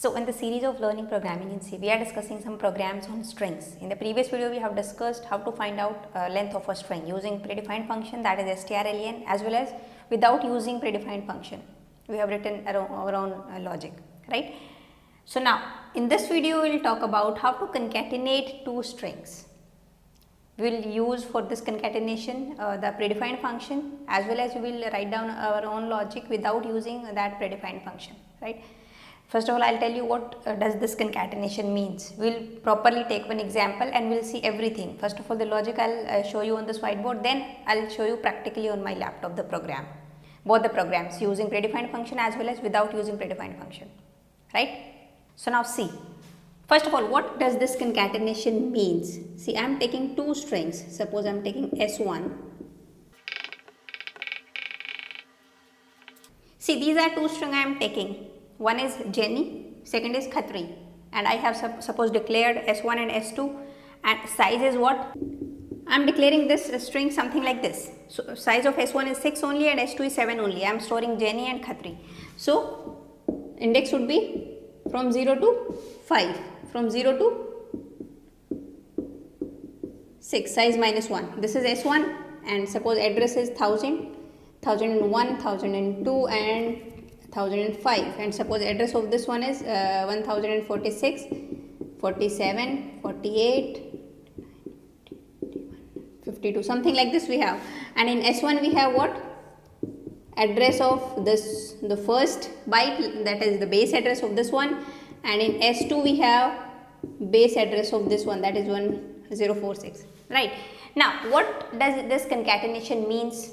So in the series of learning programming in C, we are discussing some programs on strings. In the previous video, we have discussed how to find out length of a string using predefined function, that is strlen, as well as without using predefined function. We have written our own logic, right? So now in this video, we will talk about how to concatenate two strings. We will use for this concatenation the predefined function, as well as we will write down our own logic without using that predefined function, right? First of all, I will tell you what does this concatenation means. We will properly take one example and we will see everything. First of all, the logic I will show you on this whiteboard, then I will show you practically on my laptop the program. Both the programs using predefined function as well as without using predefined function, right? So now see. First of all, what does this concatenation means? See, I am taking two strings. Suppose I am taking S1. See, these are two strings I am taking. One is Jenny, second is Khatri, and I have suppose declared S1 and S2, and size is what? I am declaring this string something like this. So size of S1 is 6 only and S2 is 7 only. I am storing Jenny and Khatri. So index would be from 0 to 5, from 0 to 6, size minus 1. This is S1 and suppose address is 1000, 1001, 1002 and 1005, and suppose address of this one is 1046, 47, 48, 52, something like this we have. And in S1 we have what? Address of this, the first byte, that is the base address of this one, and in S2 we have base address of this one, that is 1046, right? Now what does this concatenation means?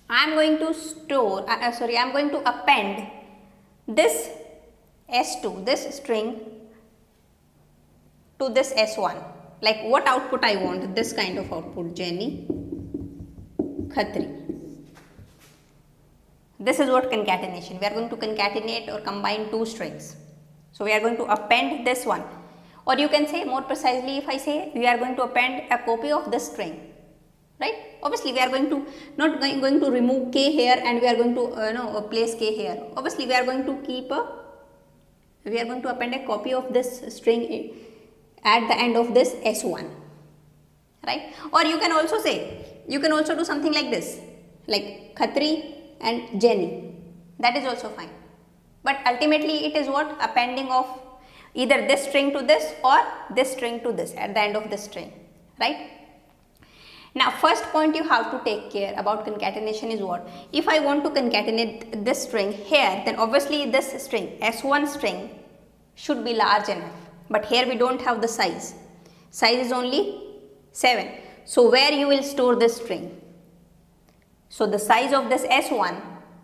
I am going to store, I am going to append this S2, this string to this S1. Like what output I want? This kind of output, Jenny, Khatri. This is what concatenation. We are going to concatenate or combine two strings. So we are going to append this one. Or you can say more precisely, if I say we are going to append a copy of this string. Right? Obviously, we are going to not going to remove k here and we are going to place k here. Obviously, we are going to append a copy of this string at the end of this S1, right? Or you can also say, you can also do something like this, like Khatri and Jenny. That is also fine. But ultimately, it is what? Appending of either this string to this or this string to this at the end of this string, right? Now, first point you have to take care about concatenation is what? If I want to concatenate this string here, then obviously this string, S1 string, should be large enough. But here we don't have the size. Size is only 7. So, where you will store this string? So, the size of this S1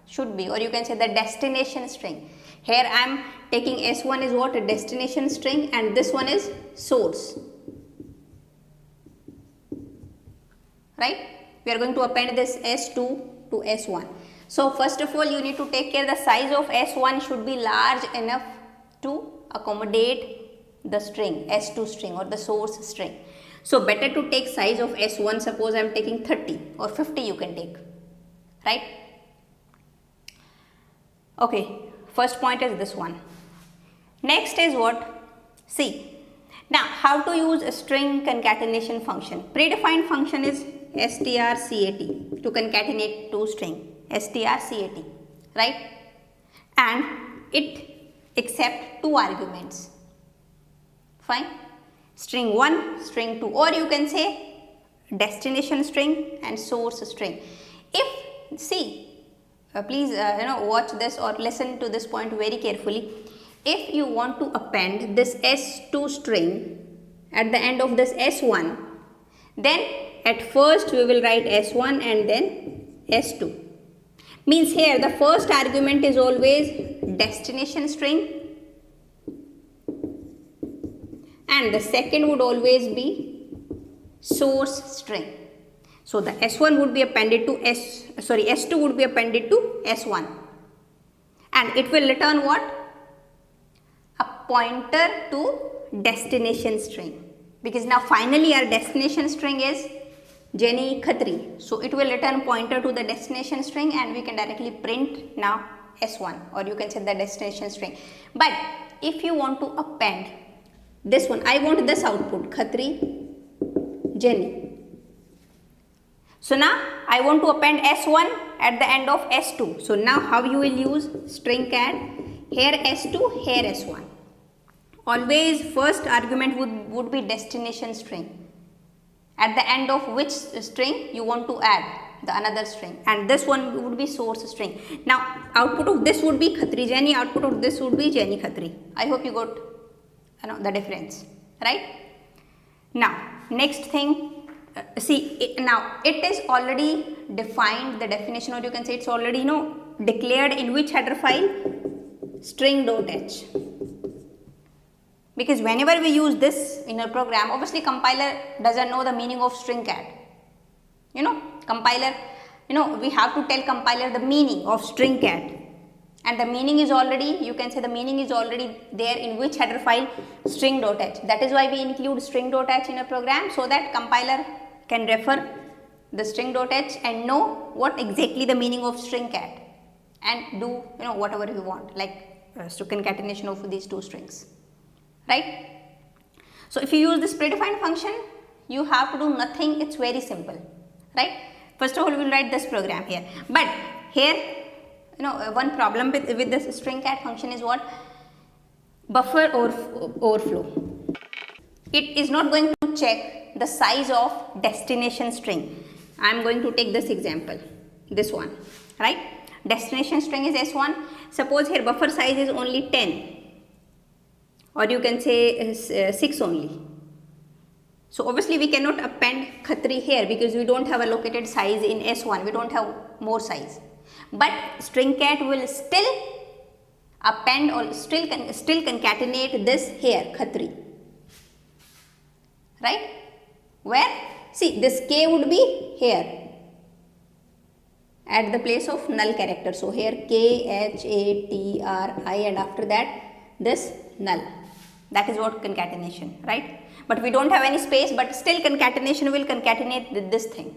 should be, or you can say the destination string. Here I am taking S1 is what? A destination string, and this one is source. Right? We are going to append this S2 to S1. So first of all, you need to take care the size of S1 should be large enough to accommodate the string, S2 string or the source string. So better to take size of S1, suppose I am taking 30 or 50 you can take, right? Okay, first point is this one. Next is what? See, now how to use a string concatenation function. Predefined function is strcat to concatenate two string, strcat, right? And it accepts two arguments, fine, string 1, string 2, or you can say destination string and source string. If, see, please watch this or listen to this point very carefully. If you want to append this S2 string at the end of this S1, then at first we will write S1 and then S2. Means here the first argument is always destination string and the second would always be source string. So the S1 would be appended to S2 would be appended to S1, and it will return what? A pointer to destination string, because now finally our destination string is Jenny Khatri. So it will return pointer to the destination string and we can directly print now S1, or you can say the destination string. But if you want to append this one, I want this output, Khatri, Jenny. So now I want to append S1 at the end of S2. So now how you will use string cat, here S2, here S1. Always first argument would be destination string, at the end of which string you want to add the another string, and this one would be source string. Now output of this would be Khatri Jenny, output of this would be Jenny Khatri. I hope you got the difference, right? Now next thing, see now it is already defined, the definition, or you can say it's already declared in which header file, string.h. Because whenever we use this in a program, obviously compiler doesn't know the meaning of string cat. Compiler, we have to tell compiler the meaning of string cat, and the meaning is already, you can say the meaning is already there in which header file, string.h. That is why we include string.h in a program, so that compiler can refer the string.h and know what exactly the meaning of string cat, and do whatever we want, like concatenation of these two strings, right? So if you use this predefined function, you have to do nothing, it's very simple, right? First of all, we will write this program here, but here one problem with this string cat function is what? Buffer overflow. It is not going to check the size of destination string. I am going to take this example, this one, right? Destination string is S1. Suppose here buffer size is only 10, or you can say 6 only. So obviously we cannot append Khatri here because we don't have allocated size in S1, we don't have more size. But string cat will still append or still concatenate this here, Khatri, right? Where, see, this K would be here at the place of null character. So here K, H, A, T, R, I, and after that this null. That is what concatenation, right? But we don't have any space, but still concatenation will concatenate this thing.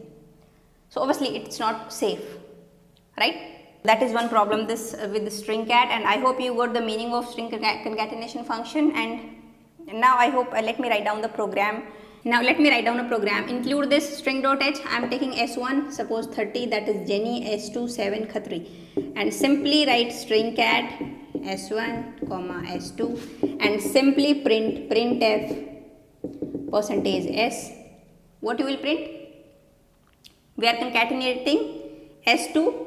So obviously it's not safe, right? That is one problem with the string cat, and I hope you got the meaning of string concatenation function. And now I hope, let me write down the program. Now let me write down a program. Include this string.h. I am taking S1, suppose 30, that is Jenny, S2, 7, Khatri, and simply write string cat S1, S2, and simply printf %s. What you will print? We are concatenating S2,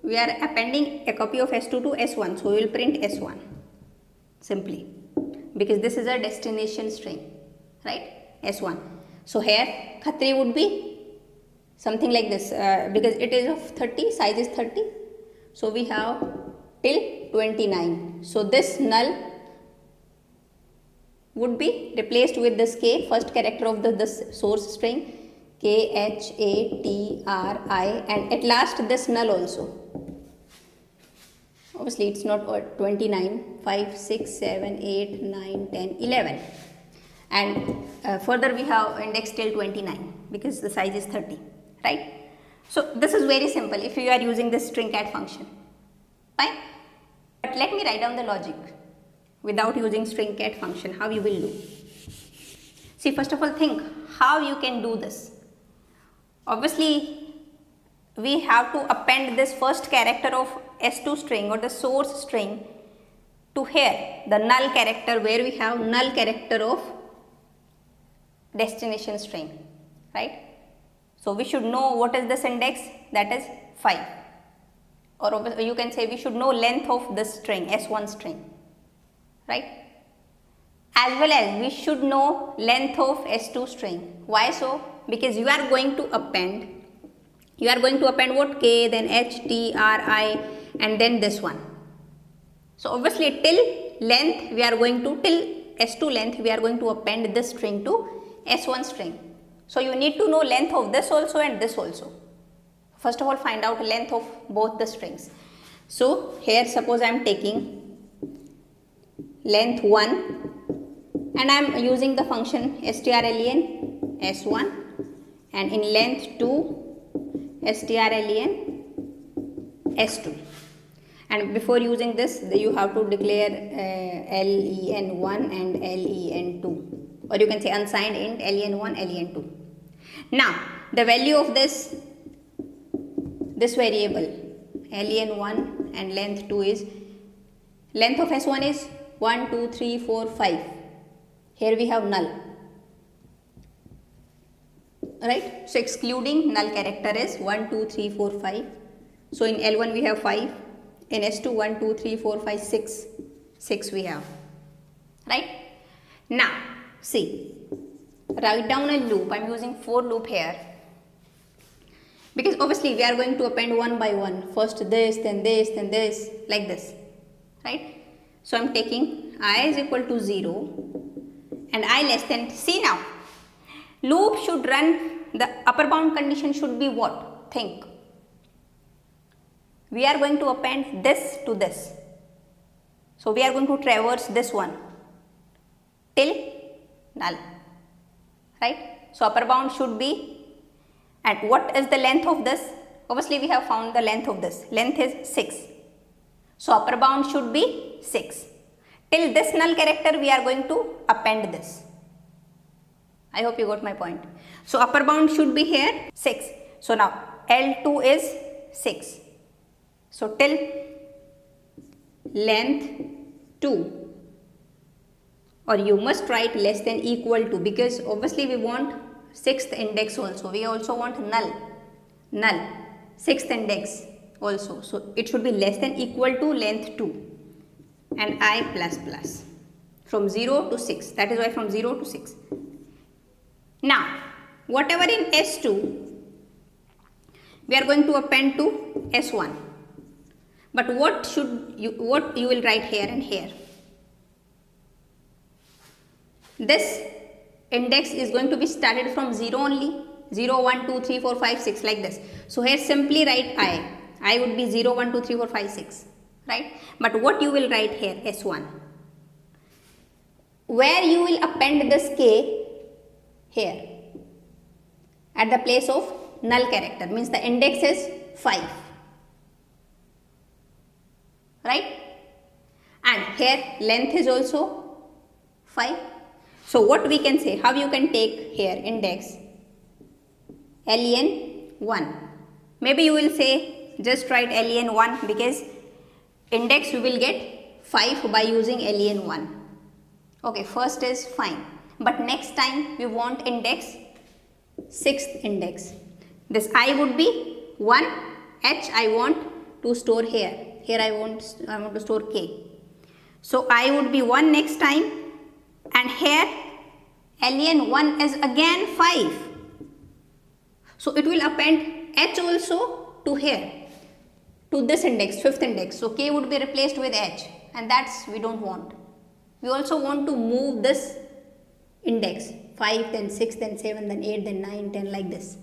we are appending a copy of S2 to S1, so we will print S1 simply, because this is a destination string, right? S1. So here Khatri would be something like this, because it is of 30, size is 30, so we have till 29. So this null would be replaced with this K, first character of this source string, K, H, A, T, R, I, and at last this null also. Obviously it's not 29, 5, 6, 7, 8, 9, 10, 11. And further we have index till 29 because the size is 30, right? So this is very simple if you are using this string cat function, fine. But let me write down the logic without using string cat function, how you will do. See, first of all, think how you can do this. Obviously we have to append this first character of S2 string or the source string to here, the null character, where we have null character of destination string, right? So we should know what is this index, that is 5, or you can say we should know length of this string, S1 string, right? As well as we should know length of S2 string. Why so? Because you are going to append what? K, then H, T, R, I, and then this one. So obviously till length we are going to, till S2 length we are going to append this string to S1 string. So you need to know length of this also and this also. First of all, find out length of both the strings. So here suppose I am taking length 1 and I am using the function strlen S1, and in length 2 strlen S2, and before using this you have to declare len1 and len2, or you can say unsigned int len1 len2. Now the value of this variable len1 and length 2 is, length of s1 is 1 2 3 4 5. Here we have null, right? So excluding null character is 1 2 3 4 5. So in L1 we have 5, in S2 1 2 3 4 5 6 we have, right? Now see, write down a loop. I am using for loop here because obviously we are going to append one by one, first this, then this, then this, like this, right? So I am taking I is equal to 0 and I less than, see now, loop should run, the upper bound condition should be what? Think. We are going to append this to this. So we are going to traverse this one till null, right? So upper bound should be, and what is the length of this? Obviously we have found the length of this. Length is 6. So upper bound should be 6. Till this null character we are going to append this. I hope you got my point. So upper bound should be here 6. So now L2 is 6. So till length 2, or you must write less than equal to, because obviously we want 6th index also. We also want null 6th index also. So it should be less than equal to length 2 and I plus plus from 0 to 6. That is why from 0 to 6. Now whatever in S2 we are going to append to S1. But what you will write here and here? This index is going to be started from 0 only. 0, 1, 2, 3, 4, 5, 6 like this. So here simply write I. I would be 0, 1, 2, 3, 4, 5, 6. Right? But what you will write here? S1. Where you will append this K? Here. At the place of null character. Means the index is 5. Right? And here length is also 5. So what we can say, how you can take here index len1. Maybe you will say just write len1 because index we will get 5 by using len1. Okay, first is fine. But next time we want index 6th index. This I would be 1, h I want to store here. Here I want to store k. So I would be 1 next time, and here len1 is again 5. So it will append h also to here, to this index, 5th index. So k would be replaced with h, and that's we don't want. We also want to move this index 5, then 6, then 7, then 8, then 9, 10 like this.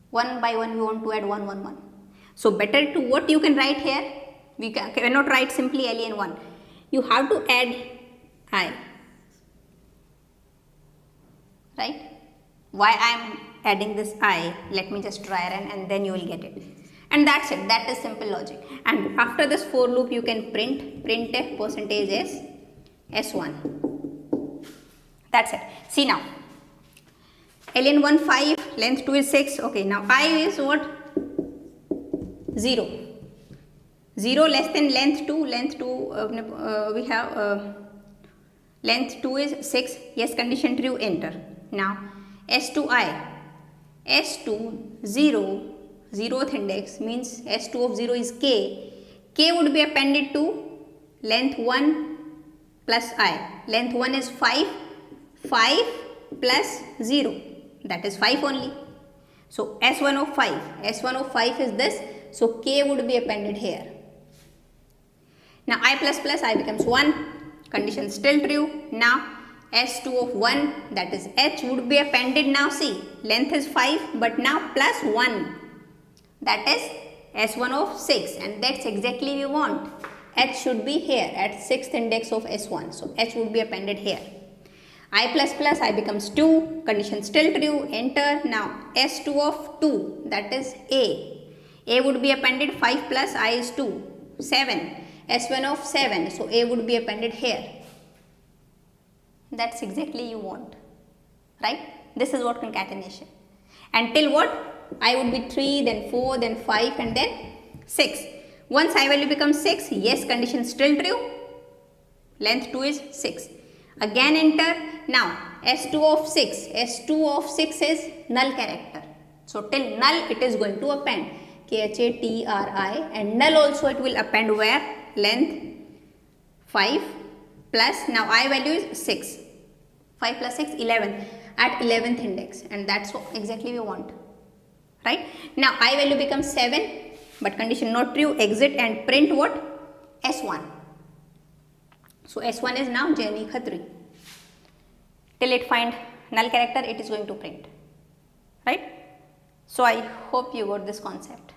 One by one we want to add 1, 1, 1. So better to what you can write here. We cannot write simply len1. You have to add I. Right? Why I am adding this I? Let me just try run and then you will get it. And that's it. That is simple logic. And after this for loop you can print percentage s s1. That's it. See now. len1 5, length 2 is 6. Okay, now I is what? 0. 0 less than length 2. Length 2 we have length 2 is 6. Yes, condition true, enter. Now S2I. S2 0, 0th index means S2 of 0 is k. K would be appended to length 1 plus I. Length 1 is 5. 5 plus 0. That is 5 only. So S1 of 5. S1 of 5 is this. So K would be appended here. Now I plus plus I becomes 1. Condition still true. Now S2 of 1, that is H, would be appended. Now see, length is 5 but now plus 1. That is S1 of 6, and that's exactly we want. H should be here at 6th index of S1. So H would be appended here. I plus plus I becomes 2. Condition still true. Enter. Now S2 of 2, that is A. A would be appended. 5 plus I is 2. 7, S1 of 7, so A would be appended here. That's exactly you want, right? This is what concatenation. And till what? I would be 3, then 4, then 5 and then 6. Once I value becomes 6, yes, condition still true. Length 2 is 6. Again enter. Now S2 of 6. S2 of 6 is null character. So till null it is going to append KHATRI, and null also it will append where? Length 5 plus, now I value is 6. 5 plus 6, 11 at 11th index, and that's what exactly we want, right? Now I value becomes 7, but condition not true, exit and print what? S1. So S1 is now Jenny Khatri. Till it find null character, it is going to print, right? So I hope you got this concept,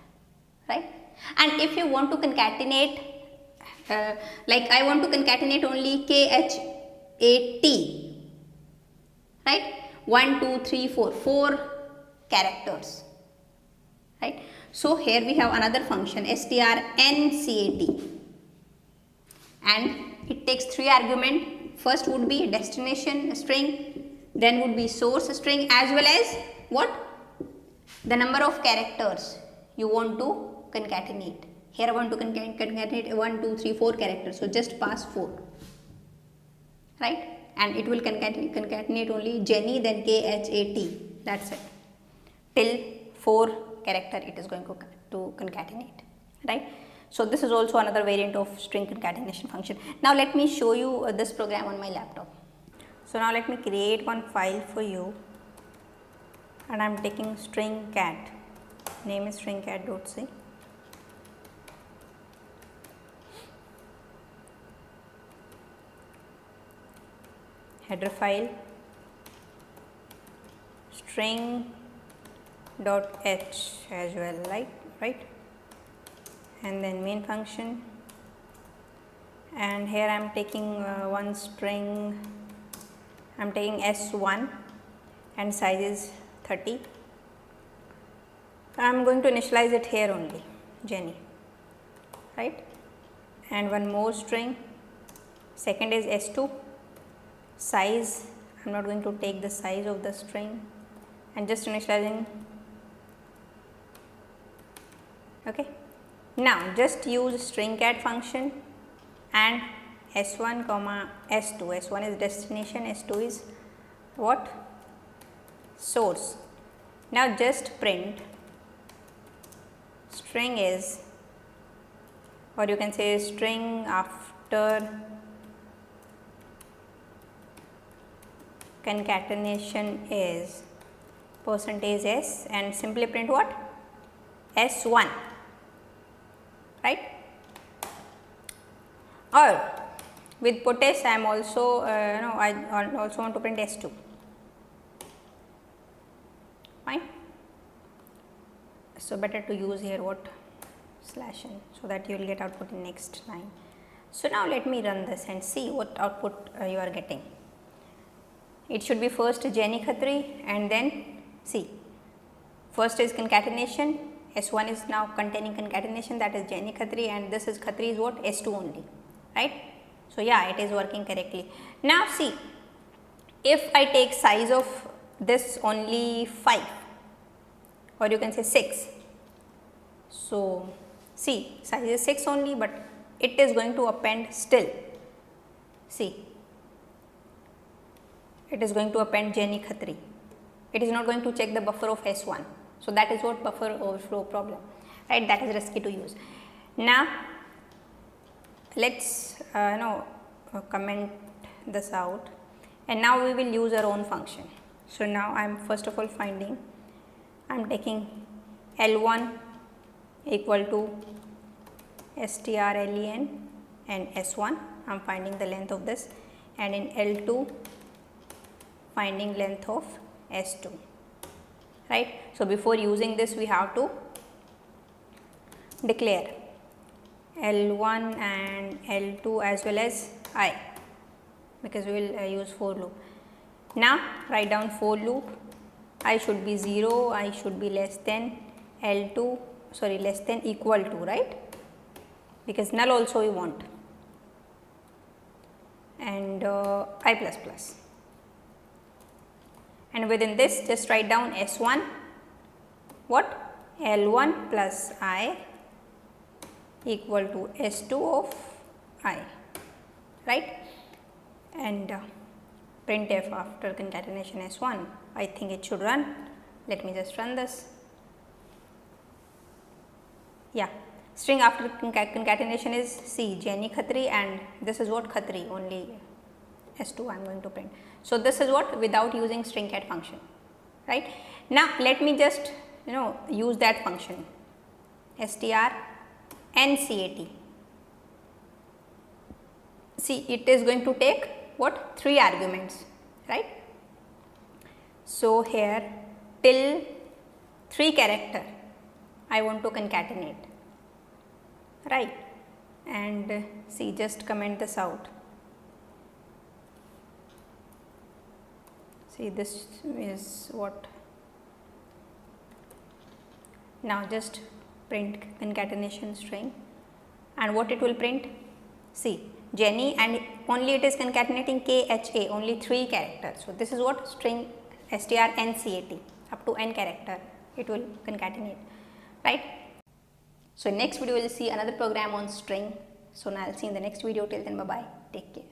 right? And if you want to concatenate, like I want to concatenate only KHAT, right? 1, 2, 3, 4, 4 characters, right? So here we have another function strncat, and it takes 3 argument. First would be destination string, then would be source string, as well as what? The number of characters you want to concatenate. Here I want to concatenate 1, 2, 3, 4 characters, so just pass 4, right? And it will concatenate only Jenny, then KHAT, that's it. Till 4 character it is going to concatenate, right? So this is also another variant of string concatenation function. Now let me show you this program on my laptop. So now let me create one file for you, and I am taking strcat, name is strcat.c. Header file string.h as well, right? And then main function, and here I am taking one string, I am taking S1 and size is 30. I am going to initialize it here only, Jenny, right? And one more string, second is S2, size, I am not going to take the size of the string, and just initializing, okay. Now just use strcat function and S1 comma S2. S1 is destination, S2 is what? Source. Now just print string is, or you can say string after concatenation is %s, and simply print what? S1, right? Or with put s, I am also I also want to print S2, fine. So better to use here what? /n, so that you will get output in next line. So now let me run this and see what output you are getting. It should be first Jenny Khatri, and then see, first is concatenation, S1 is now containing concatenation, that is Jenny Khatri, and this is Khatri is what? S2 only, right? So yeah, it is working correctly. Now see, if I take size of this only 5, or you can say 6, so see, size is 6 only, but it is going to append still, see, it is going to append Jenny Khatri. It is not going to check the buffer of S1. So that is what buffer overflow problem, right? That is risky to use. Now let's comment this out, and now we will use our own function. So now I am first of all finding, I am taking L1 equal to strlen and S1, I am finding the length of this, and in L2 finding length of S2, right? So before using this we have to declare L1 and L2 as well as I, because we will use for loop. Now write down for loop, I should be 0, I should be less than L2, sorry, less than equal to, right? because null also we want, and I plus plus. And within this just write down S1 what L1 plus I equal to S2 of I, right, and printf after concatenation S1, I think it should run. Let me just run this. Yeah, string after concatenation is see Jenny Khatri, and this is what Khatri, only S2 I am going to print. So, this is what without using strcat function, right. Now, let me just use that function strcat. See, it is going to take what 3 arguments, right. So, here till 3 character I want to concatenate, right, and see, just comment this out. See, this is what, now just print concatenation string, and what it will print, see Jenny, and only it is concatenating KHA, only 3 characters. So, this is what string strcat up to n character it will concatenate, right. So, in next video we will see another program on string. So, now I will see in the next video. Till then, bye bye, take care.